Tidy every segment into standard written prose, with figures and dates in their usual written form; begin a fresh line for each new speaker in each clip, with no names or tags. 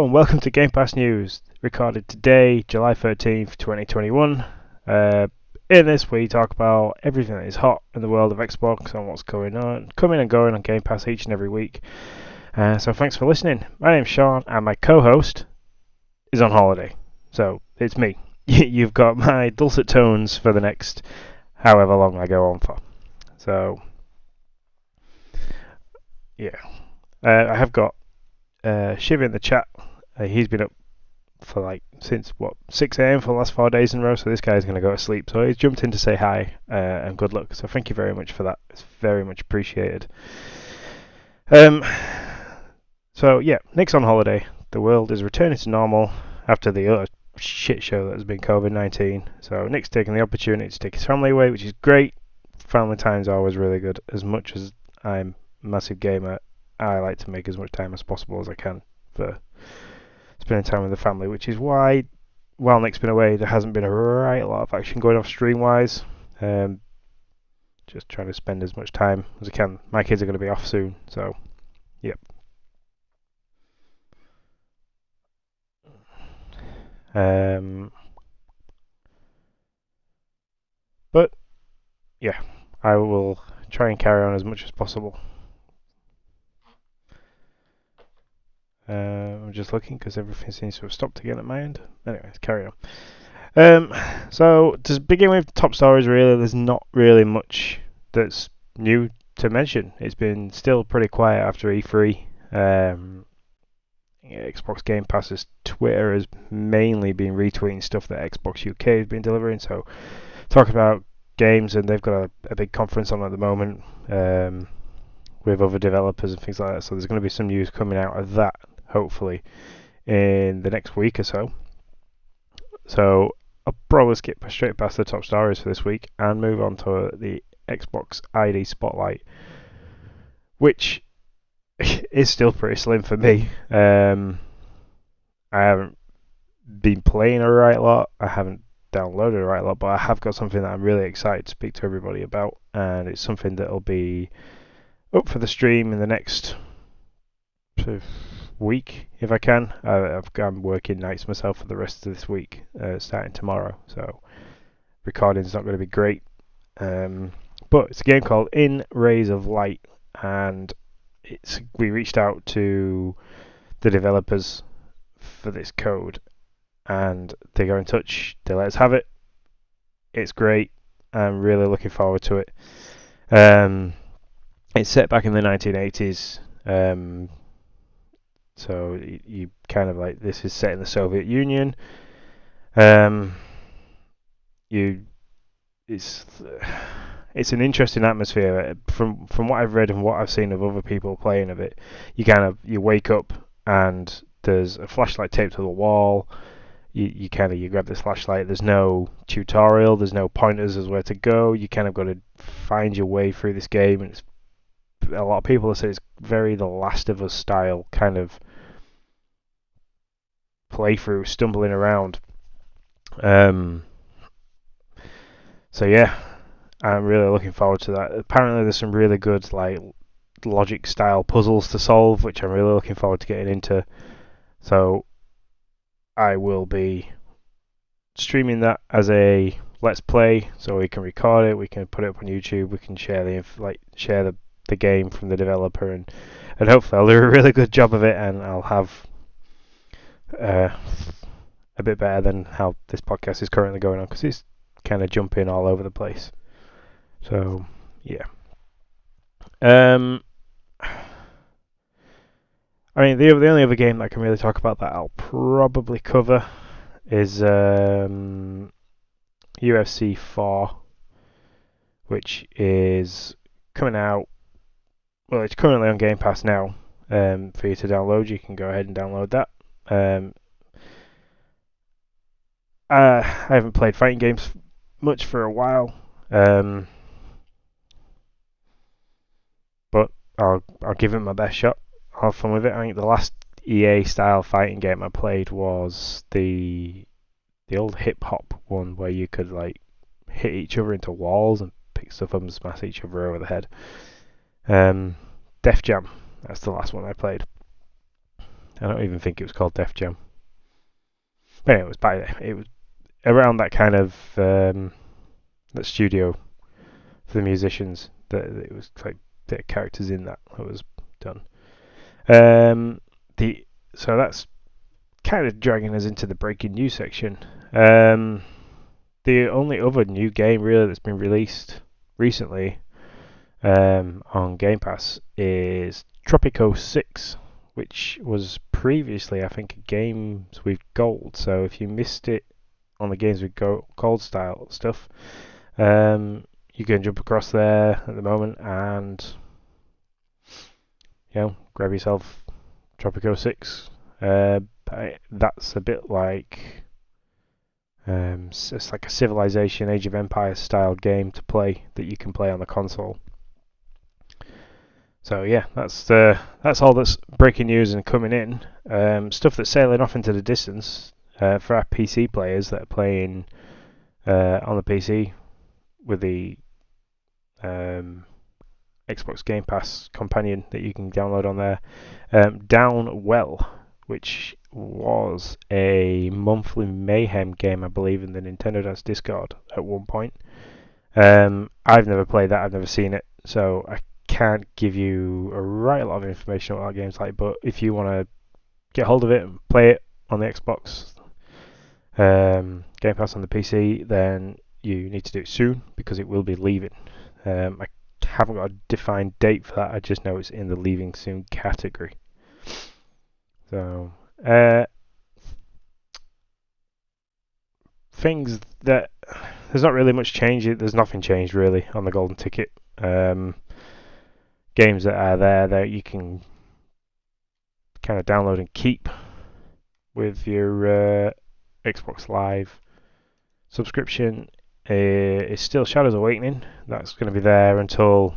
Hello and welcome to Game Pass News, recorded today, July 13th, 2021. In this we talk about everything that is hot in the world of Xbox and what's going on, coming and going on Game Pass each and every week. So thanks for listening. My name's Sean and my co-host is on holiday, so it's me. You've got my dulcet tones for the next however long I go on for. So, yeah. I have got Shiv in the chat. He's been up for since 6 a.m. for the last 4 days in a row, so this guy's going to go to sleep. So he's jumped in to say hi and good luck. So thank you very much for that. It's very much appreciated. So yeah, Nick's on holiday. The world is returning to normal after the other shit show that has been COVID-19. So Nick's taking the opportunity to take his family away, which is great. Family time's always really good. As much as I'm a massive gamer, I like to make as much time as possible as I can for spending time with the family, which is why, while Nick's been away, there hasn't been a lot of action going off stream-wise. Just trying to spend as much time as I can. My kids are going to be off soon, so, yep. But, yeah, I will try and carry on as much as possible. I'm just looking because everything seems to have stopped again at my end. Anyway, let's carry on. So to begin with, top stories really, there's not really much that's new to mention. It's been still pretty quiet after E3. Xbox Game Pass's Twitter has mainly been retweeting stuff that Xbox UK has been delivering. So talking about games, and they've got a big conference on at the moment with other developers and things like that. So there's going to be some news coming out of that, hopefully, in the next week or so. So I'll probably skip straight past the top stories for this week and move on to the Xbox ID Spotlight, which is still pretty slim for me. I haven't been playing a right lot. I haven't downloaded a right lot, but I have got something that I'm really excited to speak to everybody about, and it's something that'll be up for the stream in the next week if I can. I'm working nights myself for the rest of this week, starting tomorrow, so recording's not going to be great. But it's a game called In Rays of Light, and we reached out to the developers for this code, and they got in touch. They let us have it. It's great. I'm really looking forward to it. It's set back in the 1980s. So you kind of this is set in the Soviet Union. It's an interesting atmosphere. From what I've read and what I've seen of other people playing of it, you wake up and there's a flashlight taped to the wall. You grab this flashlight. There's no tutorial. There's no pointers as where to go. You kind of got to find your way through this game, and a lot of people have said it's very The Last of Us style kind of playthrough, stumbling around. So yeah, I'm really looking forward to that. Apparently there's some really good logic style puzzles to solve, which I'm really looking forward to getting into. So I will be streaming that as a let's play, so we can record it, we can put it up on YouTube, we can share the game from the developer, and hopefully I'll do a really good job of it, and I'll have a bit better than how this podcast is currently going on, because it's kind of jumping all over the place. So yeah. I mean, the only other game that I can really talk about that I'll probably cover is UFC 4, which is coming out. Well, it's currently on Game Pass now. For you to download, you can go ahead and download that. I haven't played fighting games much for a while, but I'll give it my best shot. I'll have fun with it. I think the last EA style fighting game I played was the old hip hop one where you could hit each other into walls and pick stuff up and smash each other over the head. Def Jam, that's the last one I played. I don't even think it was called Def Jam. But anyway, it was around that kind of that studio for the musicians. That it was like the characters in that was done. Um, the so that's kind of dragging us into the breaking news section. The only other new game really that's been released recently on Game Pass is Tropico 6, which was previously, I think, Games with Gold. So if you missed it on the Games with Gold style stuff, you can jump across there at the moment and grab yourself Tropico 6. That's a bit like it's like a Civilization, Age of Empires style game to play that you can play on the console. So yeah, that's all that's breaking news and coming in. Stuff that's sailing off into the distance for our PC players that are playing on the PC with the Xbox Game Pass companion that you can download on there. Down Well, which was a monthly mayhem game, I believe, in the Nintendo Dance Discord at one point. I've never played that. I've never seen it, so I can't give you a right lot of information on what that game's like. But if you want to get hold of it and play it on the Xbox Game Pass on the PC, then you need to do it soon because it will be leaving. I haven't got a defined date for that. I just know it's in the leaving soon category. So things that there's not really much change. There's nothing changed really on the golden ticket. Games that are there that you can kind of download and keep with your Xbox Live subscription is still Shadows Awakening. That's going to be there until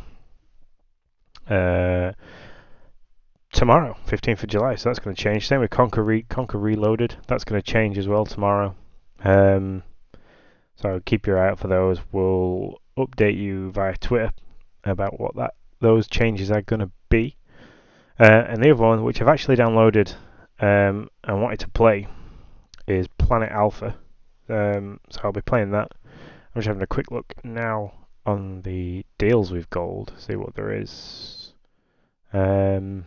tomorrow, 15th of July. So that's going to change. Same with Conquer Reloaded. That's going to change as well tomorrow. So keep your eye out for those. We'll update you via Twitter about what those changes are going to be. And the other one, which I've actually downloaded and wanted to play, is Planet Alpha. So I'll be playing that. I'm just having a quick look now on the deals with gold, see what there is. You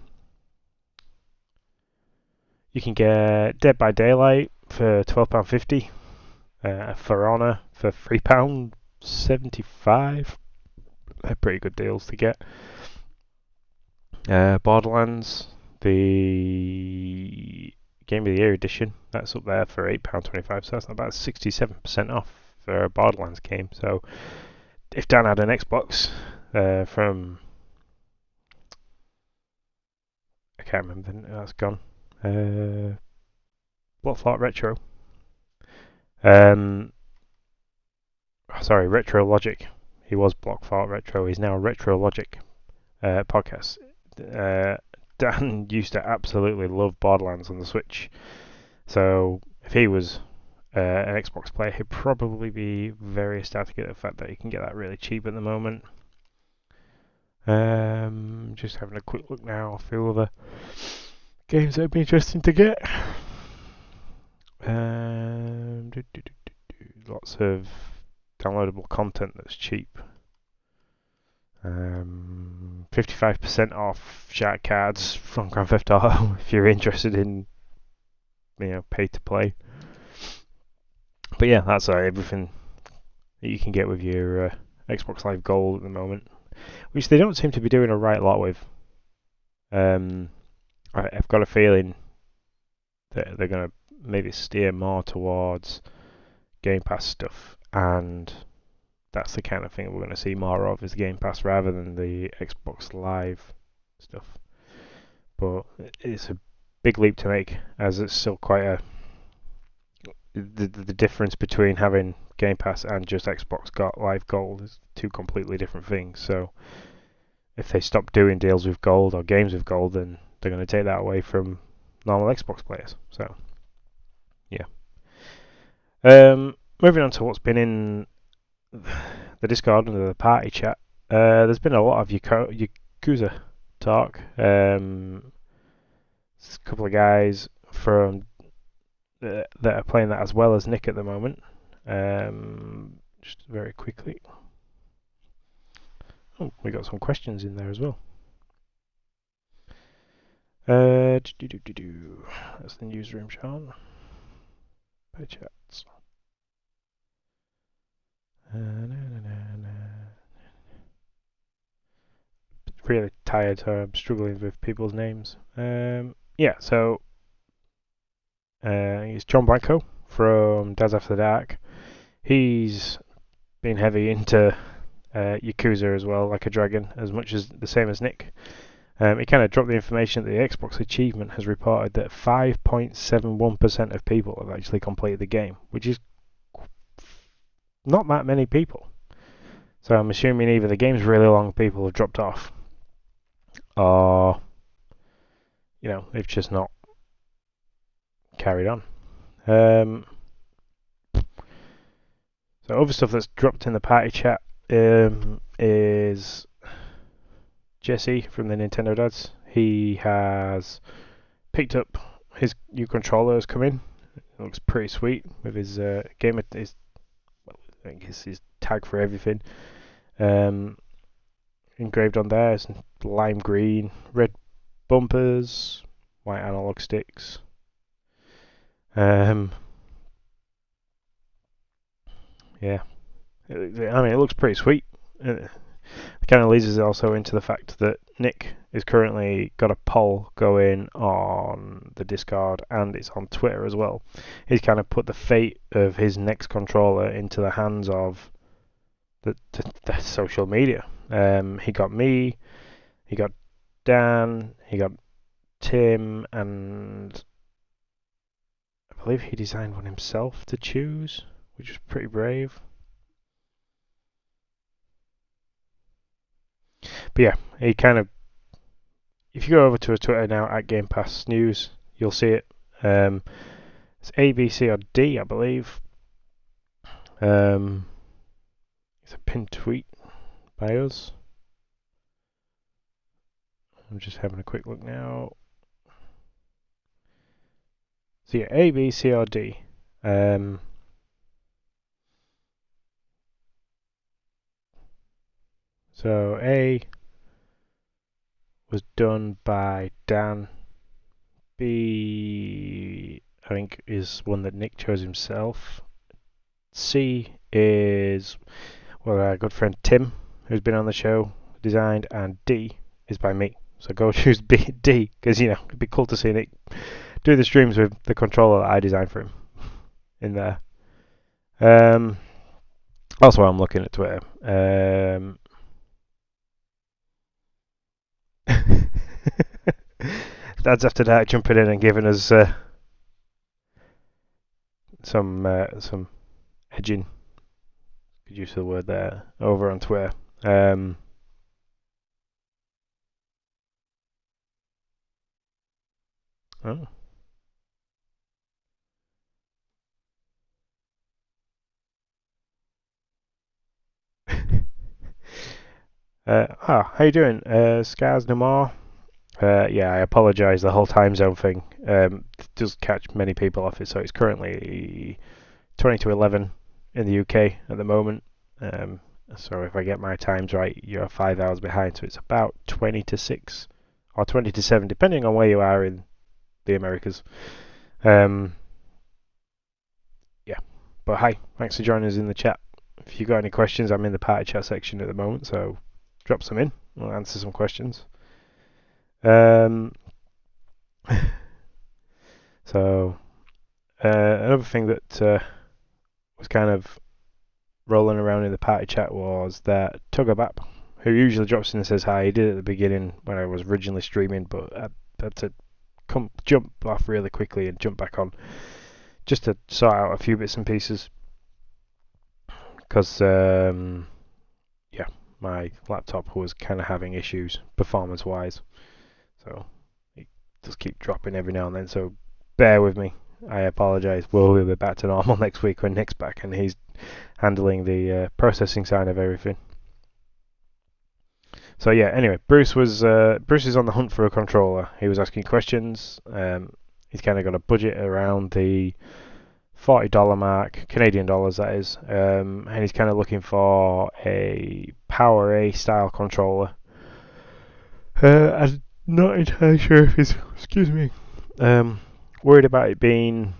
can get Dead by Daylight for £12.50, For Honor for £3.75. They're pretty good deals to get. Borderlands, the Game of the Year edition, that's up there for £8.25, so that's about 67% off for a Borderlands game. So if Dan had an Xbox from, I can't remember, that's gone. Blockfart Retro. Sorry, Retro Logic. He was Blockfart Retro. He's now Retro Logic podcast. Dan used to absolutely love Borderlands on the Switch. So if he was an Xbox player, he'd probably be very ecstatic at the fact that he can get that really cheap at the moment. Just having a quick look now. A few other games that would be interesting to get. Lots of downloadable content that's cheap. 55% off shark cards from Grand Theft Auto if you're interested in pay to play. But yeah, that's everything that you can get with your Xbox Live Gold at the moment, which they don't seem to be doing a right lot with. I've got a feeling that they're going to maybe steer more towards Game Pass stuff, and that's the kind of thing we're going to see more of is Game Pass rather than the Xbox Live stuff. But it's a big leap to make, as it's still quite the difference between having Game Pass and just Xbox Live Gold is two completely different things. So if they stop doing deals with Gold or games with Gold, then they're going to take that away from normal Xbox players. So yeah. Moving on to what's been in the Discord and the party chat. There's been a lot of Yakuza talk. There's a couple of guys from that are playing that as well as Nick at the moment. Just very quickly. Oh, we got some questions in there as well. That's the newsroom, Sean. By chats. Really tired, so I'm struggling with people's names. Yeah, so he's John Blanco from Dads After Dark. He's been heavy into Yakuza as well, like a dragon, as much as the same as Nick. He kind of dropped the information that the Xbox Achievement has reported that 5.71% of people have actually completed the game, which is not that many people. So I'm assuming either the game's really long, people have dropped off, or they've just not carried on. So other stuff that's dropped in the party chat is Jesse from the Nintendo Dads. He has picked up his new controller has come in. It looks pretty sweet with his game. His, I think his tag for everything. Engraved on there is lime green, red bumpers, white analog sticks. Yeah. I mean, it looks pretty sweet. It kind of leads us also into the fact that Nick is currently got a poll going on the Discord and it's on Twitter as well. He's kind of put the fate of his next controller into the hands of the social media. He got me, he got Dan, he got Tim, and I believe he designed one himself to choose, which was pretty brave. But yeah, he kind of. If you go over to his Twitter now at Game Pass News, you'll see it. It's A, B, C, or D, I believe. It's a pinned tweet by us. I'm just having a quick look now. So yeah, A, B, C, or D. So A was done by Dan. B, I think, is one that Nick chose himself. C is our good friend Tim, who's been on the show, designed, and D is by me. So go choose D, because it'd be cool to see Nick do the streams with the controller that I designed for him in there. Also, I'm looking at Twitter. Dad's After Dark jumping in and giving us some edging. Good use of the word there over on Twitter. Oh. How you doing? Scars no more. Yeah, I apologise. The whole time zone thing does catch many people off it. So it's currently 20 to 11 in the UK at the moment. So if I get my times right, you're 5 hours behind. So it's about 20 to 6 or 20 to 7, depending on where you are in the Americas. Yeah. But hi, thanks for joining us in the chat. If you got any questions, I'm in the party chat section at the moment, so drop some in. We'll answer some questions. So another thing that was kind of rolling around in the party chat was that Tugabap, who usually drops in and says hi, he did at the beginning when I was originally streaming, but I had to jump off really quickly and jump back on just to sort out a few bits and pieces because my laptop was kind of having issues performance wise, so it does keep dropping every now and then, so bear with me. I apologise. We'll be back to normal next week when Nick's back and he's handling the processing side of everything. So yeah, anyway, Bruce is on the hunt for a controller. He was asking questions. He's kind of got a budget around the $40 mark, Canadian dollars that is, and he's kind of looking for a Power A style controller. I'm not entirely sure if he's, excuse me, worried about it being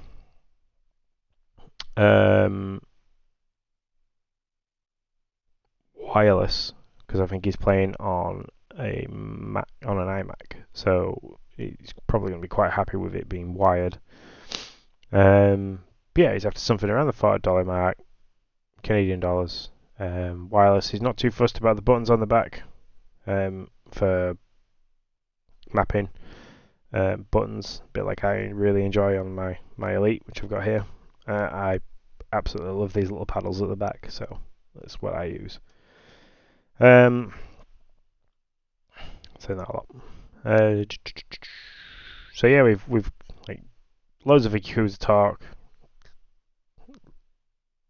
wireless, because I think he's playing on a Mac, on an iMac, so he's probably going to be quite happy with it being wired. But yeah, he's after something around the $40 mark, Canadian dollars. Wireless. He's not too fussed about the buttons on the back for mapping. Buttons, a bit like I really enjoy on my Elite, which I've got here. I absolutely love these little paddles at the back, so that's what I use. Saying that a lot. So yeah, we've like loads of Yakuza talk.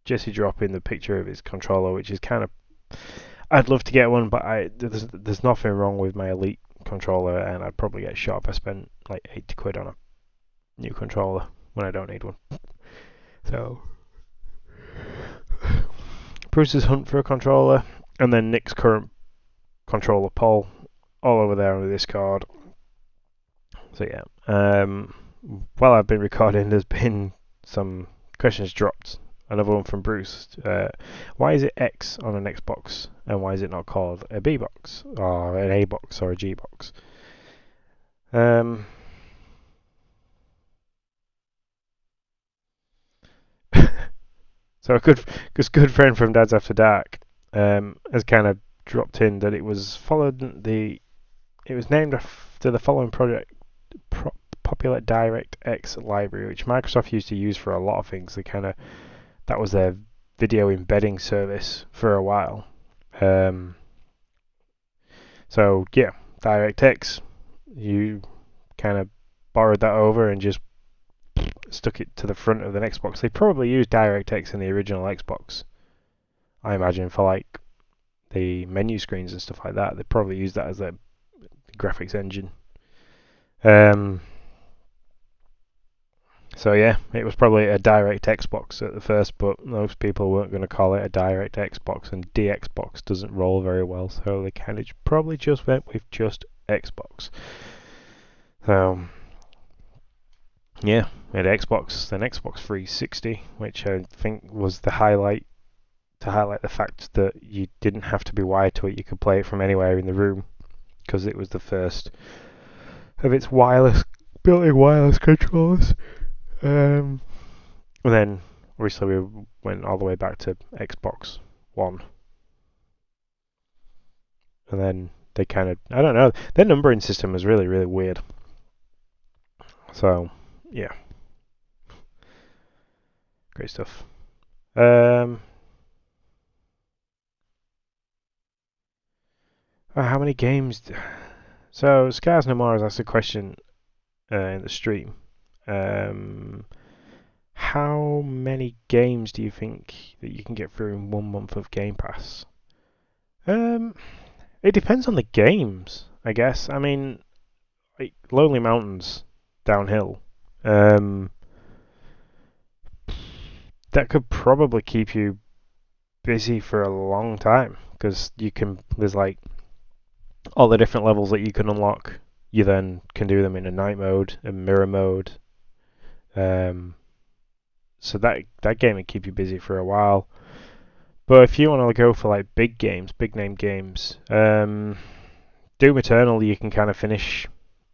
Jesse dropping the picture of his controller, which is kind of, I'd love to get one, but there's nothing wrong with my Elite controller, and I'd probably get shot if I spent like £80 on a new controller when I don't need one. So Bruce's hunt for a controller, and then Nick's current controller poll, all over there on the Discord. So yeah, while I've been recording, there's been some questions dropped. Another one from Bruce. Why is it X on an Xbox, and why is it not called a B box or an A box or a G box? So a good friend from Dad's After Dark has kind of dropped in that it was named after the following popular DirectX library, which Microsoft used to use for a lot of things. That was their video embedding service for a while. So yeah, DirectX, you kind of borrowed that over and just stuck it to the front of an Xbox. They probably used DirectX in the original Xbox, I imagine, for like the menu screens and stuff like that. They probably used that as their graphics engine. So yeah, it was probably a direct Xbox at the first, but most people weren't going to call it a direct Xbox, and DXbox doesn't roll very well, so they kind of probably just went with just Xbox. So yeah, we had Xbox, then Xbox 360, which I think was the highlight, to highlight the fact that you didn't have to be wired to it, you could play it from anywhere in the room, because it was the first of its built-in wireless controllers. And then recently we went all the way back to Xbox One. And then they kind of, I don't know, their numbering system was really, really weird. So, yeah. Great stuff. How many games? So, Scars No More has asked a question in the stream. How many games do you think that you can get through in 1 month of Game Pass? It depends on the games, I guess. I mean, like Lonely Mountains, Downhill, that could probably keep you busy for a long time, because there's like all the different levels that you can unlock. You then can do them in a night mode, a mirror mode. So that game would keep you busy for a while. But if you want to go for like big games, big name games, Doom Eternal you can kind of finish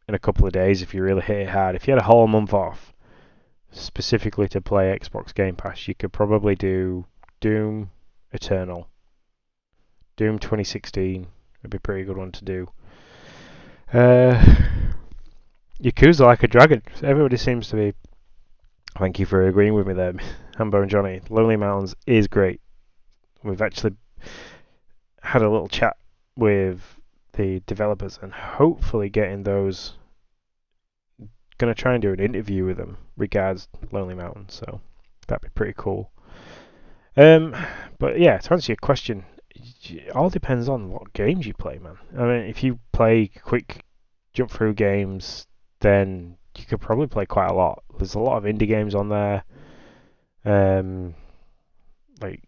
in a couple of days if you really hit it hard. If you had a whole month off specifically to play Xbox Game Pass, you could probably do Doom Eternal. Doom 2016 would be a pretty good one to do. Yakuza Like a Dragon. Everybody seems to be. Thank you for agreeing with me there, Hambo and Johnny. Lonely Mountains is great. We've actually had a little chat with the developers and hopefully getting those. Going to try and do an interview with them regards Lonely Mountains, so that'd be pretty cool. But yeah, to answer your question, it all depends on what games you play, man. I mean, if you play quick jump through games, then you could probably play quite a lot. There's a lot of indie games on there. Um, like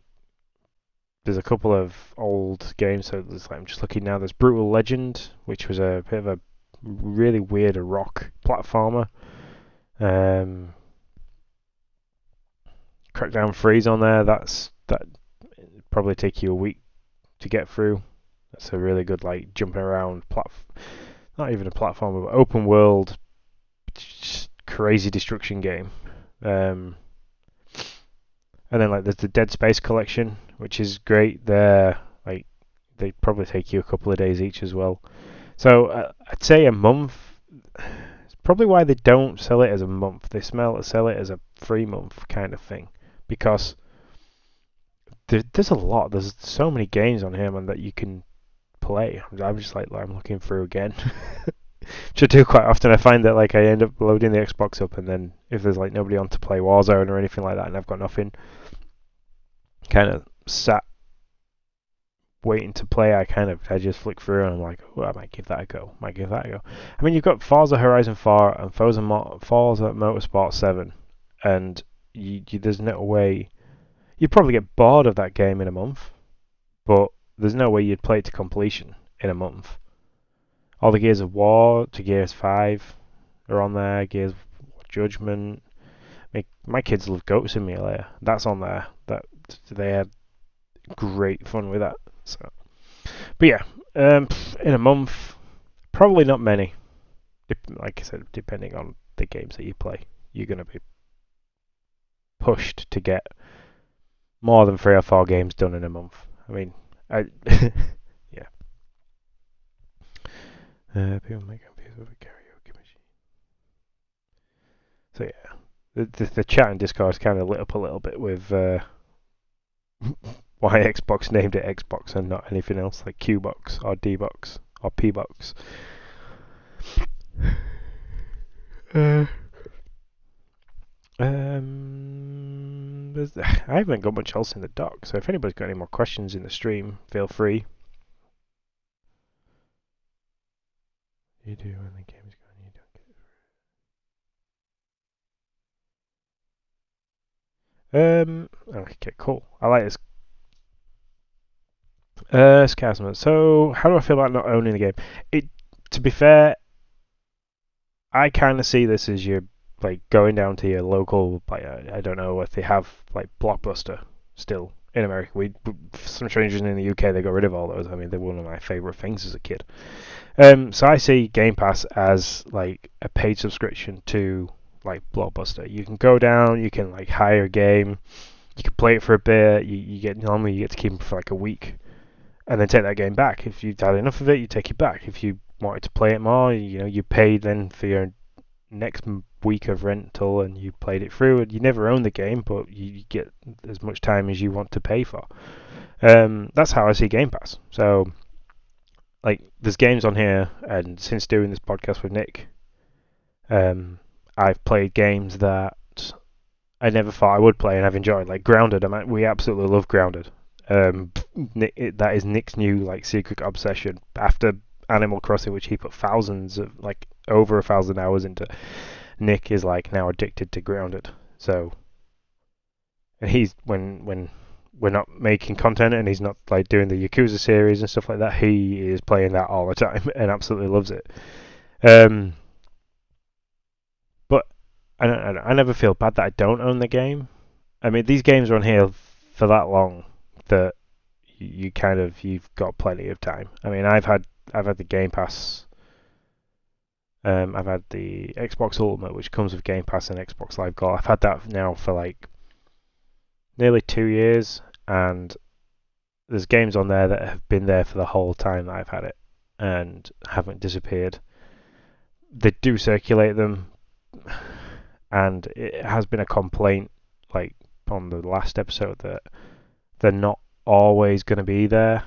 there's a couple of old games. So there's, like, I'm just looking now. There's Brutal Legend, which was a bit of a really weird rock platformer. Um, Crackdown 3's on there. That probably take you a week to get through. That's a really good, like, jumping around not even a platformer, but open world, crazy destruction game. Um, and then, like, there's the Dead Space collection, which is great. Like, they probably take you a couple of days each as well. So I'd say a month. It's probably why they don't sell it as a month. They sell it as a 3 month kind of thing, because there's a lot. There's so many games on here, man, that you can play. I'm just like, I'm looking through again. Which I do quite often. I find that, like, I end up loading the Xbox up, and then if there's, like, nobody on to play Warzone or anything like that, and I've got nothing, kind of sat waiting to play, I just flick through and I'm like, oh, I might give that a go. I mean, you've got Forza Horizon 4 and Forza Motorsport 7, and there's no way you'd probably get bored of that game in a month, but there's no way you'd play it to completion in a month. All the Gears of War to Gears 5 are on there. Gears of Judgment. My kids love Goat Simulator. That's on there. They had great fun with that. So, but yeah, in a month, probably not many. Like I said, depending on the games that you play, you're gonna be pushed to get more than 3 or 4 games done in a month. I mean, yeah. People make computers with a karaoke machine. So yeah, the chat and Discord kind of lit up a little bit with why Xbox named it Xbox and not anything else like Qbox or Dbox or Pbox. I haven't got much else in the dock, so if anybody's got any more questions in the stream, feel free. You do when the game is going, you don't get it. Okay, cool. I like this. Scasma. So, how do I feel about not owning the game? To be fair, I kind of see this as your, like, going down to your local, like, I don't know if they have, like, Blockbuster still in America. For some strange reason in the UK they got rid of all those. I mean, they're one of my favourite things as a kid. So I see Game Pass as, like, a paid subscription to, like, Blockbuster. You can go down, you can, like, hire a game, you can play it for a bit. Normally you get to keep it for like a week, and then take that game back. If you've had enough of it, you take it back. If you wanted to play it more, you pay then for your next week of rental, and you played it through. And you never own the game, but you get as much time as you want to pay for. That's how I see Game Pass. So, like, there's games on here, and since doing this podcast with Nick, I've played games that I never thought I would play and I've enjoyed. Like Grounded, we absolutely love Grounded. That is Nick's new, like, secret obsession after Animal Crossing, which he put over 1,000 hours into. Nick is, like, now addicted to Grounded. So, and he's when we're not making content and he's not, like, doing the Yakuza series and stuff like that, he is playing that all the time and absolutely loves it. But I never feel bad that I don't own the game. I mean, these games are on here for that long that you've got plenty of time. I mean, I've had the Game Pass. I've had the Xbox Ultimate, which comes with Game Pass and Xbox Live Gold. I've had that now for, like, nearly 2 years, and there's games on there that have been there for the whole time that I've had it and haven't disappeared. They do circulate them, and it has been a complaint, like, on the last episode, that they're not always going to be there.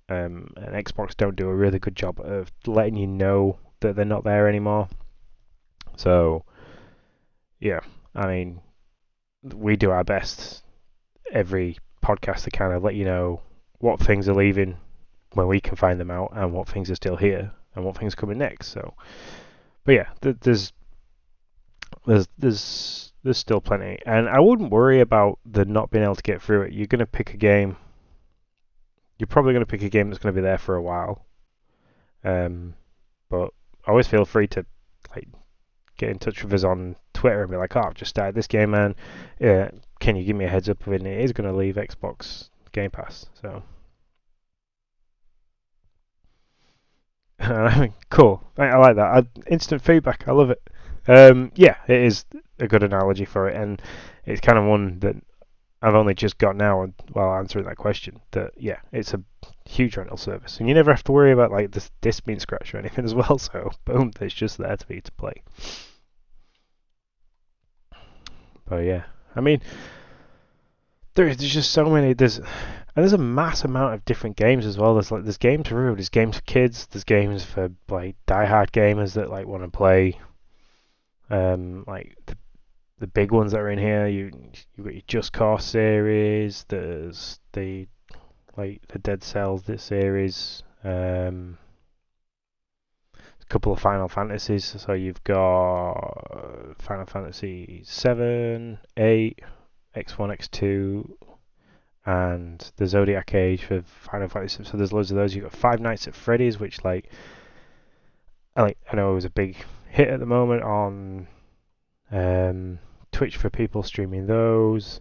And Xbox don't do a really good job of letting you know that they're not there anymore. So, yeah, I mean, we do our best every podcast to kind of let you know what things are leaving when we can find them out, and what things are still here, and what things are coming next. So, but yeah, there's still plenty, and I wouldn't worry about the not being able to get through it. You're gonna pick a game. You're probably gonna pick a game that's gonna be there for a while. But always feel free to like get in touch with us on Twitter and be like, "Oh, I've just started this game, man. Can you give me a heads up when it is gonna leave Xbox Game Pass?" So. Cool. I like that. Instant feedback. I love it. Yeah, it is a good analogy for it, and it's kind of one that I've only just got now while answering that question. That yeah, it's a huge rental service, and you never have to worry about like this disc being scratched or anything as well. So boom, it's just there for you to play. But yeah, I mean, there's just so many. There's a mass amount of different games as well. There's games for everyone. There's games for kids. There's games for like diehard gamers that like want to play. Like the big ones that are in here. You've got your Just Cause series. There's the Dead Cells series. A couple of Final Fantasies. So you've got Final Fantasy 7, 8, X1, X2, and the Zodiac Age for Final Fantasy. So there's loads of those. You've got Five Nights at Freddy's, which I know it was a big hit at the moment on Twitch for people streaming those.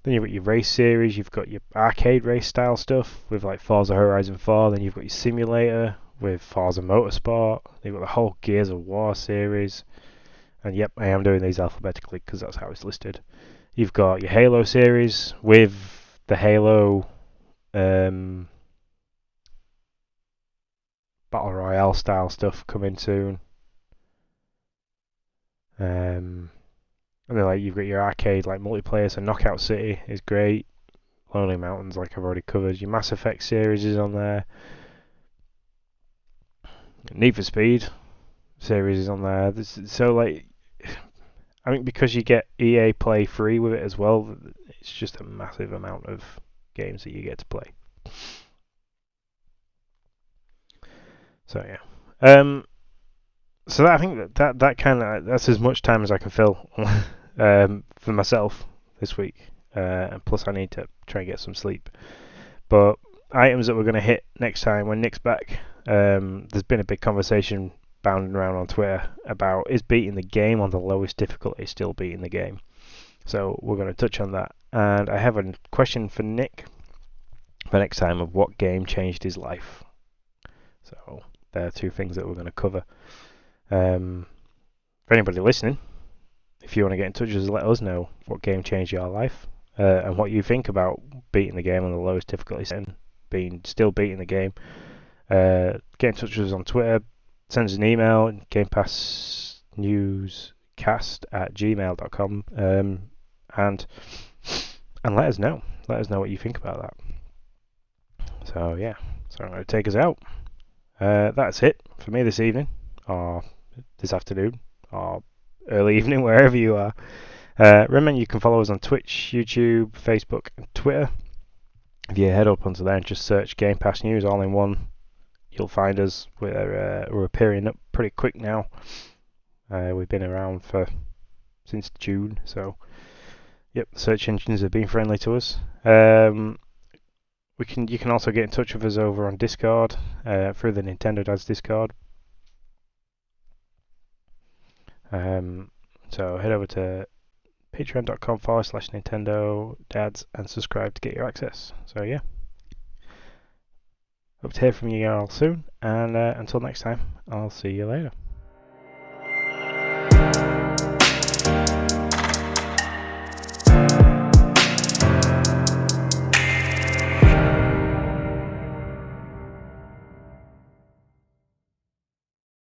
Then you've got your race series. You've got your arcade race style stuff with like Forza Horizon 4. Then you've got your simulator with Forza Motorsport. You've got the whole Gears of War series. And yep, I am doing these alphabetically because that's how it's listed. You've got your Halo series with the Halo Battle Royale style stuff coming soon. And then like you've got your arcade like multiplayer, so Knockout City is great. Lonely Mountains, like I've already covered. Your Mass Effect series is on there. Need for Speed series is on there. So like, I think because you get EA Play free with it as well, it's just a massive amount of games that you get to play. So yeah. So I think that kind of that's as much time as I can fill for myself this week. And plus, I need to try and get some sleep. But items that we're going to hit next time when Nick's back. There's been a big conversation bounding around on Twitter about is beating the game on the lowest difficulty still beating the game. So we're going to touch on that. And I have a question for Nick for next time of what game changed his life. So there are two things that we're going to cover. For anybody listening, if you want to get in touch with us, let us know what game changed your life and what you think about beating the game on the lowest difficulty setting, still beating the game. Get in touch with us on Twitter, send us an email, gamepassnewscast@gmail.com, and let us know. Let us know what you think about that. So yeah, so I'm going to take us out. That's it for me this evening, or this afternoon, or early evening, wherever you are. Remember, you can follow us on Twitch, YouTube, Facebook, and Twitter. If you head up onto there and just search Game Pass News all in one, you'll find us. We're appearing up pretty quick now. We've been around since June, so yep, the search engines have been friendly to us. You can also get in touch with us over on Discord through the Nintendo Dads Discord. So head over to patreon.com/Nintendo Dads and subscribe to get your access. So yeah, hope to hear from you all soon, and until next time, I'll see you later.